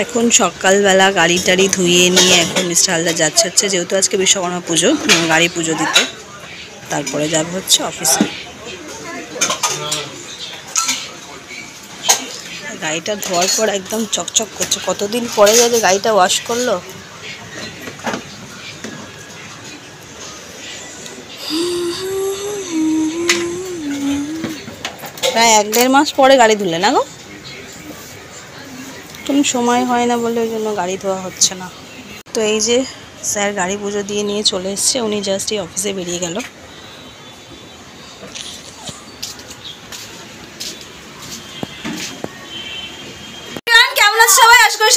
এখন সকালবেলা গাড়ি টাড়ি ধুয়ে নিয়ে এখন মিস্টার হালদার যাচ্ছে হচ্ছে, যেহেতু আজকে বিশ্বকর্মা পুজো, গাড়ি পুজো দিতে, তারপরে যাবে হচ্ছে অফিসে। গাড়িটা ধোয়ার পর একদম চকচক করছে, কতদিন পরে যাবে গাড়িটা ওয়াশ করলো। প্রায় 1-1.5 মাস পরে গাড়ি ধুলে না গো, তুমি সময় হয় না বলে ওই জন্য গাড়ি ধোয়া হচ্ছে না। তো এই যে স্যার গাড়ি পুজো দিয়ে নিয়ে চলে এসছে, উনি জাস্ট এই অফিসে বেরিয়ে গেল।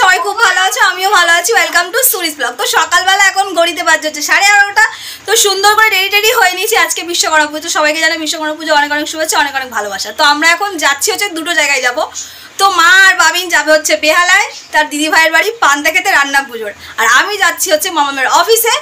সবাই খুব ভালো আছে, আমিও ভালো আছি। ওয়েলকাম টু সুরিস ব্লগ। তো সকালবেলা এখন ঘড়িতে বাজছে হচ্ছে 11:30। তো সুন্দর করে রেডি হয়ে নিয়েছি আজকে বিশ্বকর্মা পুজো। সবাইকে জানাই বিশ্বকর্মা পুজো অনেক অনেক শুভেচ্ছা, অনেক অনেক ভালোবাসা। তো আমরা এখন যাচ্ছি হচ্ছে দুটো জায়গায় যাব। তো মা আর বাবিন যাবে হচ্ছে বেহালায় তার দিদি ভাইয়ের বাড়ি পান্তা খেতে রান্না পুজোর, আর আমি যাচ্ছি হচ্ছে মামামের অফিসে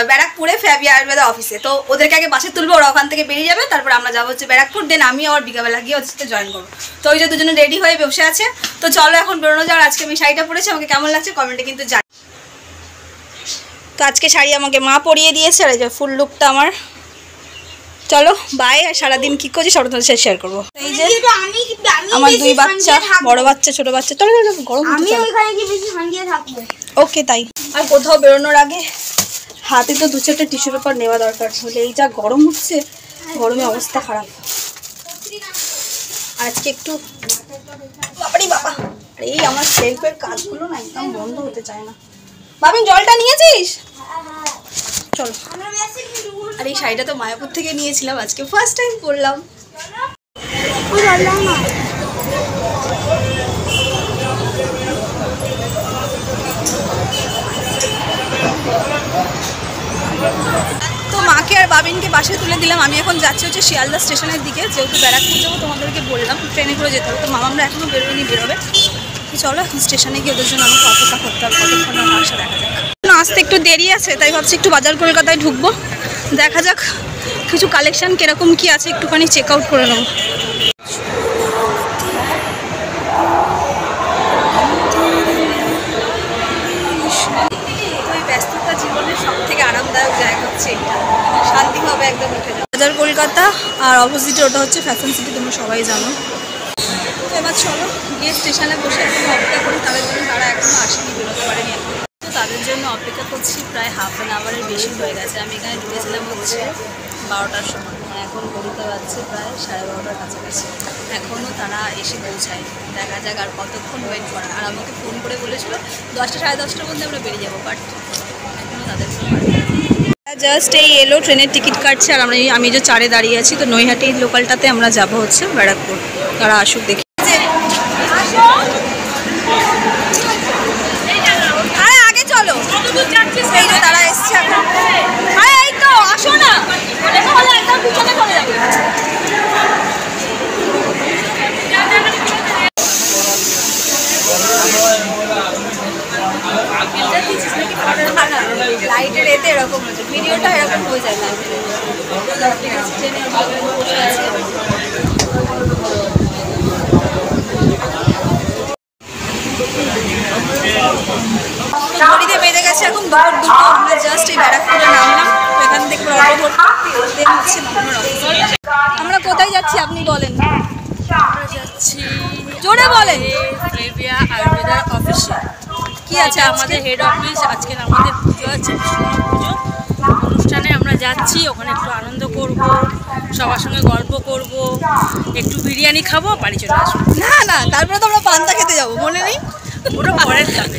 ব্যারাকপুরে ফ্যাবি আয়ুর্বেদা অফিসে। তো ওদেরকে আগে বাসে তুলবো, ওরা ওখান থেকে বেরিয়ে যাবে, তারপর আমরা যাবো হচ্ছে ব্যারাকপুর, দেন আমি আবার বিকালবেলা গিয়ে হচ্ছে জয়েন করবো। তো ওই যে দুজনে রেডি হয়ে বসে আছে। তো চলো এখন বেরোনো যাওয়ার। আজকে আমি শাড়িটা পরেছি, আমাকে কেমন লাগছে কমেন্টে কিন্তু জানি। তো আজকে শাড়ি আমাকে মা পরিয়ে দিয়েছে, আর এই যে ফুল লুকটা আমার। চলো বাই। আর সারাদিন কি করছি সব তোমাদের সাথে শেয়ার করবো। এই যে আমার 2 বাচ্চা, বড় বাচ্চা ছোট বাচ্চা। চলো গরম, ওকে তাই। আর কোথাও বেরোনোর আগে হাতে তো 2-4টা টিস্যু পেপার নেওয়া দরকার, হলে এই যা গরম হচ্ছে, গরমে অবস্থা খারাপ। আজকে একটু বাবারি বাবা, এই আমার সেলফের কাজগুলো না একদম বন্ধ হতে চায় না। বাবিন জলটা নিয়েছিস? চলো। আর এই শাড়িটা তো মায়াপুর থেকে নিয়েছিলাম, আজকে ফার্স্ট টাইম পরলাম। তো মাকে আর বাবিনকে বাসে তুলে দিলাম। আমি এখন যাচ্ছি হচ্ছে শিয়ালদা স্টেশনের দিকে, যেহেতু ব্যারাকপুর যাবো, তোমাদেরকে বললাম ট্রেনে করে যেতে হবে। তো মামামরা এখনও বেরোয়নি, বেরোবে। তো চলো এখন স্টেশনে গিয়ে ওদের জন্য আমাকে অপেক্ষা করতে হবে, কতক্ষণ আমার আসা দেখা যাক। আসতে একটু দেরি আছে, তাই ভাবছি একটু বাজার কলকাতায় ঢুকবো, দেখা যাক কিছু কালেকশান কীরকম কী আছে একটুখানি চেক আউট করে নেবো। ব্যস্ততা জীবনের সব থেকে আরামদায়ক জায়গা হচ্ছে এটা, শান্তিভাবে একদম উঠে যাও। বাজার কলকাতা, আর অপোজিটে ওটা হচ্ছে ফ্যাশন সিটি, তোমরা সবাই জানো। তো এবার চলো গিয়ে স্টেশনে বসে এখন অপেক্ষা করি তাদের জন্য, তারা এখনও আসেনি, বেরোতে পারেনি এখন। তো তাদের জন্য অপেক্ষা করছি প্রায় হাফ অ্যান আওয়ারের বেশি হয়ে গেছে। আমি এখানে ঢুকেছিলাম হচ্ছে 12টার সময়, এখন ঘড়িতে বাজছে প্রায় 12:30টার কাছাকাছি। এখনও তারা এসে পৌঁছায়, দেখা যাক আর কতক্ষণ ওয়েট করা। আর আমাকে ফোন করে বলেছিল 10টা 10:30টার মধ্যে আমরা বেরিয়ে যাবো, বাট এখনও তাদের জাস্ট এই এলো ট্রেনের টিকিট কাটছে। আর আমি যে 4-এ দাঁড়িয়ে আছি। তো নৈহাটি লোকালটাতে আমরা যাবো হচ্ছে ব্যারাকপুর, তারা আসুক দেখি। আরে আগে চলো, এই যে তারা এসছে এখন। আরে এই তো আসো না, একদম পিছনে চলে যাবে। লাইটের এতে এরকম হচ্ছে, ভিডিওটা এরকম হয়ে যায়। ঘড়িতে বেজে গেছে এখন 2:02। আমরা জাস্ট এই ব্যারাকপুরে নামলাম, এখান থেকে অটো ধরতে হচ্ছে মামার অফিস। আমরা কোথায় যাচ্ছি আপনি বলেন? আমরা যাচ্ছি, জোরে বলেন, ফ্যাবি আয়ুর্বেদা অফিসে। কি আছে আমাদের হেড অফিস? আজকে আমাদের পুজো আছে, পুজো অনুষ্ঠানে আমরা যাচ্ছি। ওখানে একটু আনন্দ করব, সবার সঙ্গে গল্প করব, একটু বিরিয়ানি খাবো, বাড়ি চলে আসবো। না না, তারপরে তো আমরা পান্তা খেতে যাবো, মনে নেই? ওটা পরের দাবি,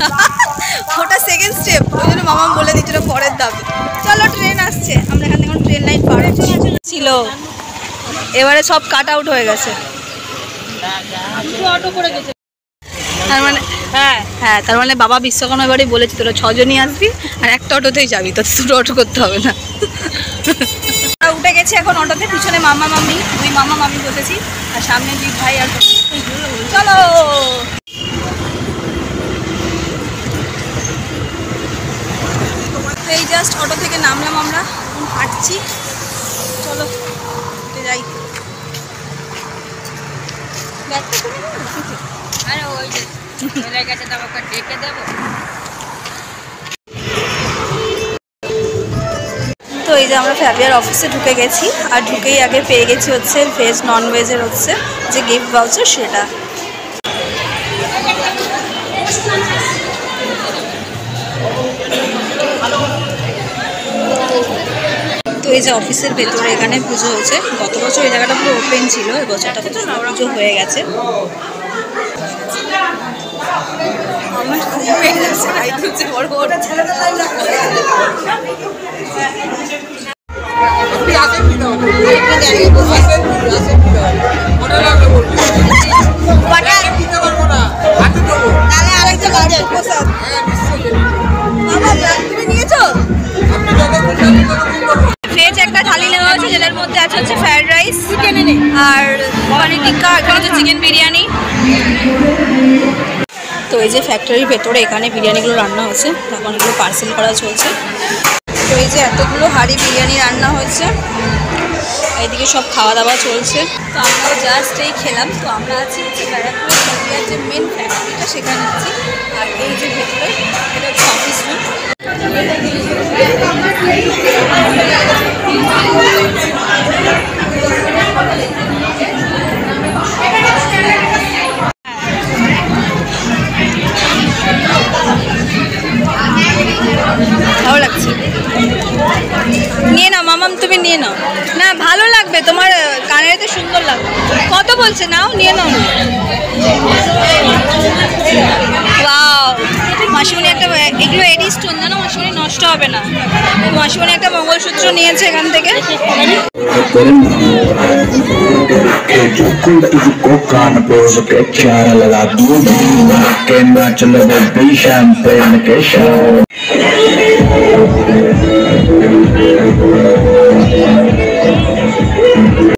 ওটা সেকেন্ড স্টেপ। ওই জন্য মামা বলে দিচ্ছিল পরের দাবি। চলো ট্রেন আসছে, আমরা এখান থেকে ট্রেন লাইন পার ছিল, এবারে সব কাট আউট হয়ে গেছে। অটো করে গেছে তার মানে, হ্যাঁ তার মানে বাবা বিশ্বকর্মা বাড়ি বলেছি তোরা 6 জনই আসবি, আর একটা অটোতেই যাবি, তো দুটো অটো করতে হবে না। উঠে গেছি এখন অটোতে, পিছনে মামা মামি, 2 মামা মামি বসেছি, আর সামনে 2 ভাই। আর চলো এই জাস্ট অটো থেকে নামলাম, আমরা হাঁটছি। চলো যাই। ব্যাগটা করে আরে ওই যে তো এই যে আমরা ফ্যাবিয়ার অফিসে ঢুকে গেছি, আর ঢুকেই আগে পেয়ে গেছি হচ্ছে ভেজ নন ভেজের হচ্ছে যে গিফট ভাউচার সেটা। তো এই যে অফিসের ভেতরে এখানে পুজো হয়েছে, গত বছর এই জায়গাটা পুরো ওপেন ছিল, এই বছরটা কত সুন্দর পুজো হয়ে গেছে। ভেজ একটা থালি নেওয়া হয়েছে, যেটার মধ্যে আছে হচ্ছে ফ্রাইড রাইস আর পনির টিক্কা, এখানে হচ্ছে চিকেন বিরিয়ানি। তো এই যে ফ্যাক্টরির ভেতরে এখানে বিরিয়ানিগুলো রান্না হচ্ছে, এখন এগুলো পার্সেল করা চলছে। তো এই যে এতগুলো হাঁড়ি বিরিয়ানি রান্না হয়েছে, এইদিকে সব খাওয়া দাওয়া চলছে। তো আমরাও জাস্ট এই খেলাম। তো আমরা আছি হচ্ছে ব্যারাকপুর ইন্ডিয়ার যে মেন ফ্যাক্টরিটা সেখানে আছি, আর এই যে ভেতরে এটা হচ্ছে অফিস রুম। ভালো লাগছে, নিয়ে নাও মামাম, তুমি নিয়ে নাও না, ভালো লাগবে তোমার কানের তো সুন্দর লাগবে। কত বলছে? নাও, নিয়ে নাও। ওয়াও, মাসিমণি একটা, এগুলো এডি স্টোন জানো মাসিমণি, নষ্ট হবে না। মাসিমণি একটা মঙ্গলসূত্র নিয়েছে এখান থেকে।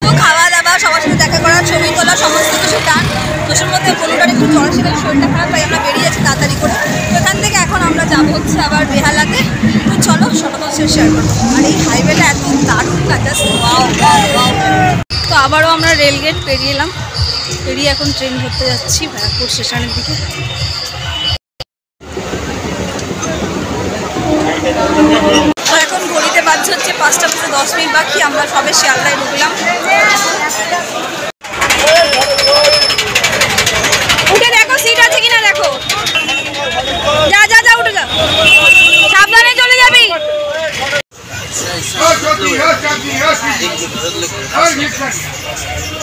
তো খাওয়া দাওয়া, সবার সাথে দেখা করা, ছবি তোলা, সমস্ত কিছু টান তোষের মধ্যে কোনোটার একটু জ্বর ছিল, শরীরটা খারাপ, তাই আমরা বেরিয়ে যাচ্ছি তাড়াতাড়ি করে। তো এখান থেকে এখন আমরা যাবো হচ্ছে আবার বেহালাতে। তো চলো সবটা শেয়ার করবো। আর এই হাইওয়েটা এত দারুণ না, জাস্ট ওয়াও ওয়াও ওয়াও। তো আবারও আমরা রেলগেট পেরিয়ে এলাম, পেরিয়ে এখন ট্রেন ধরতে যাচ্ছি ব্যারাকপুর স্টেশনের দিকে। তো এখন ঘড়িতে বাজছে হচ্ছে 5টা বেজে 10 মিনিট বাকি, আমরা সবে শিয়ালদায় ঢুকলাম। উঠে দেখো সিট আছে কিনা দেখো, যা যা যা উঠে যা, সাবধানে চলে যাবি।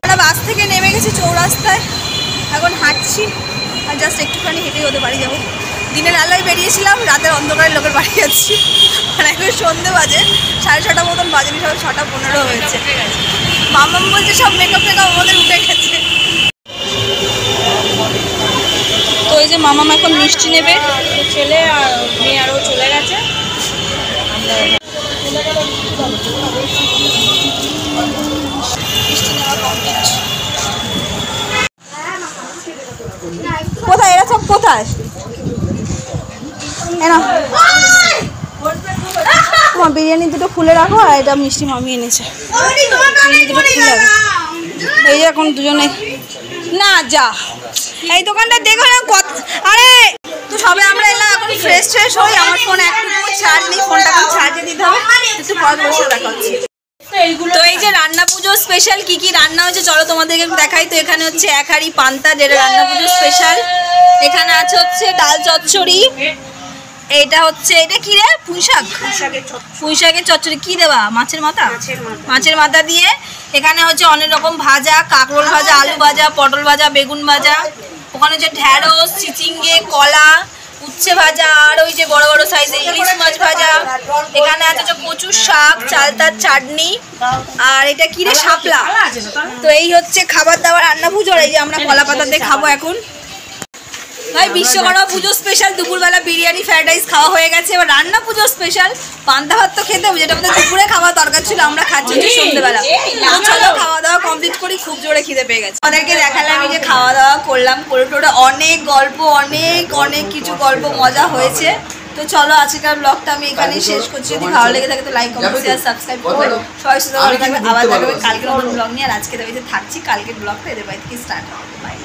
আমরা বাস থেকে নেমে গেছি চৌরাস্তায়, এখন হাঁটছি, আর জাস্ট একটুখানি হেঁটেই ওদের বাড়ি যাবো। দিনের আলোয় বেরিয়েছিলাম, রাতের অন্ধকারের লোকের বাড়ি যাচ্ছি। আর এখন সন্ধে বাজে 6:30 মতন বাজেনি, সব 6:15 হয়েছে। মামাম বলছে সব মেকআপ টেকআপ আমাদের উঠে গেছে। তো এই যে মামাম এখন মিষ্টি নেবে, ছেলে আর মেয়ে আরও চলে গেছে। মিষ্টি নেওয়া কমপ্লিট। কোথায় এরা সব, কোথায়? তোমার বিরিয়ানি দুটো খুলে রাখো, আর এটা মিষ্টি মামি এনেছে, দুটো খুলে রাখো। এই যে এখন দুজনে না যা, এই দোকানটা দেখো না কত। আরে তো সবে আমরা এলাম, এখন ফ্রেশ ট্রেশ হই। আমার ফোন একটু চার্জ নেই, ফোনটা এখন চার্জে দিতে হবে, একটু পর বসে দেখাচ্ছি। তো এই যে রান্না পুজো স্পেশাল কি কি রান্না হয়েছে চলো তোমাদেরকে দেখাই। তো এখানে হচ্ছে 1 হাঁড়ি পান্তা, যেটা রান্না পুজো স্পেশাল। এখানে আছে হচ্ছে ডাল চচ্চড়ি, এটা হচ্ছে, এটা কি রে, পুঁইশাক, পুঁইশাকের চচ্চড়ি। কি দেওয়া? মাছের মাথা, মাছের মাথা দিয়ে। এখানে হচ্ছে অনেক রকম ভাজা, কাঁকরোল ভাজা, আলু ভাজা, পটল ভাজা, বেগুন ভাজা। ওখানে হচ্ছে ঢ্যাঁড়স, চিচিঙ্গে, কলা, উচ্ছে ভাজা, আর ওই যে বড় বড় সাইজের ইলিশ মাছ ভাজা। এখানে আছে হচ্ছে কচুর শাক, চালতার চাটনি, আর এটা কি রে, শাপলা। তো এই হচ্ছে খাবার দাবার রান্না পুজোর। এই যে আমরা কলা পাতা দিয়ে খাবো এখন। ভাই বিশ্বকর্মা পুজো স্পেশাল দুপুরবেলা বিরিয়ানি ফ্রাইড রাইস খাওয়া হয়ে গেছে, এবার রান্না পুজো স্পেশাল পান্তা ভাত তো খেতে হবে, যেটা আমাদের দুপুরে খাওয়া দরকার ছিল, আমরা খাচ্ছি সন্ধ্যেবেলা। চলো খাওয়া দাওয়া কমপ্লিট করি, খুব জোরে খিদে পেয়ে গেছে। আমাদেরকে দেখালাম আমি যে খাওয়া দাওয়া করলাম, করে টোরে অনেক গল্প, অনেক অনেক কিছু গল্প মজা হয়েছে। তো চলো আজকের ব্লগটা আমি এখানেই শেষ করছি। যদি ভালো লেগে থাকে তো লাইক, কমেন্ট, শেয়ার, সাবস্ক্রাইব করো। সবাই সুস্থ ভালো থাকবে, আবার দেখাবে কালকে নতুন ব্লগ নিয়ে। আর আজকে বাড়িতে থাকছি, কালকের ব্লগটা এদের বাড়ি থেকে স্টার্ট হবে। বাই।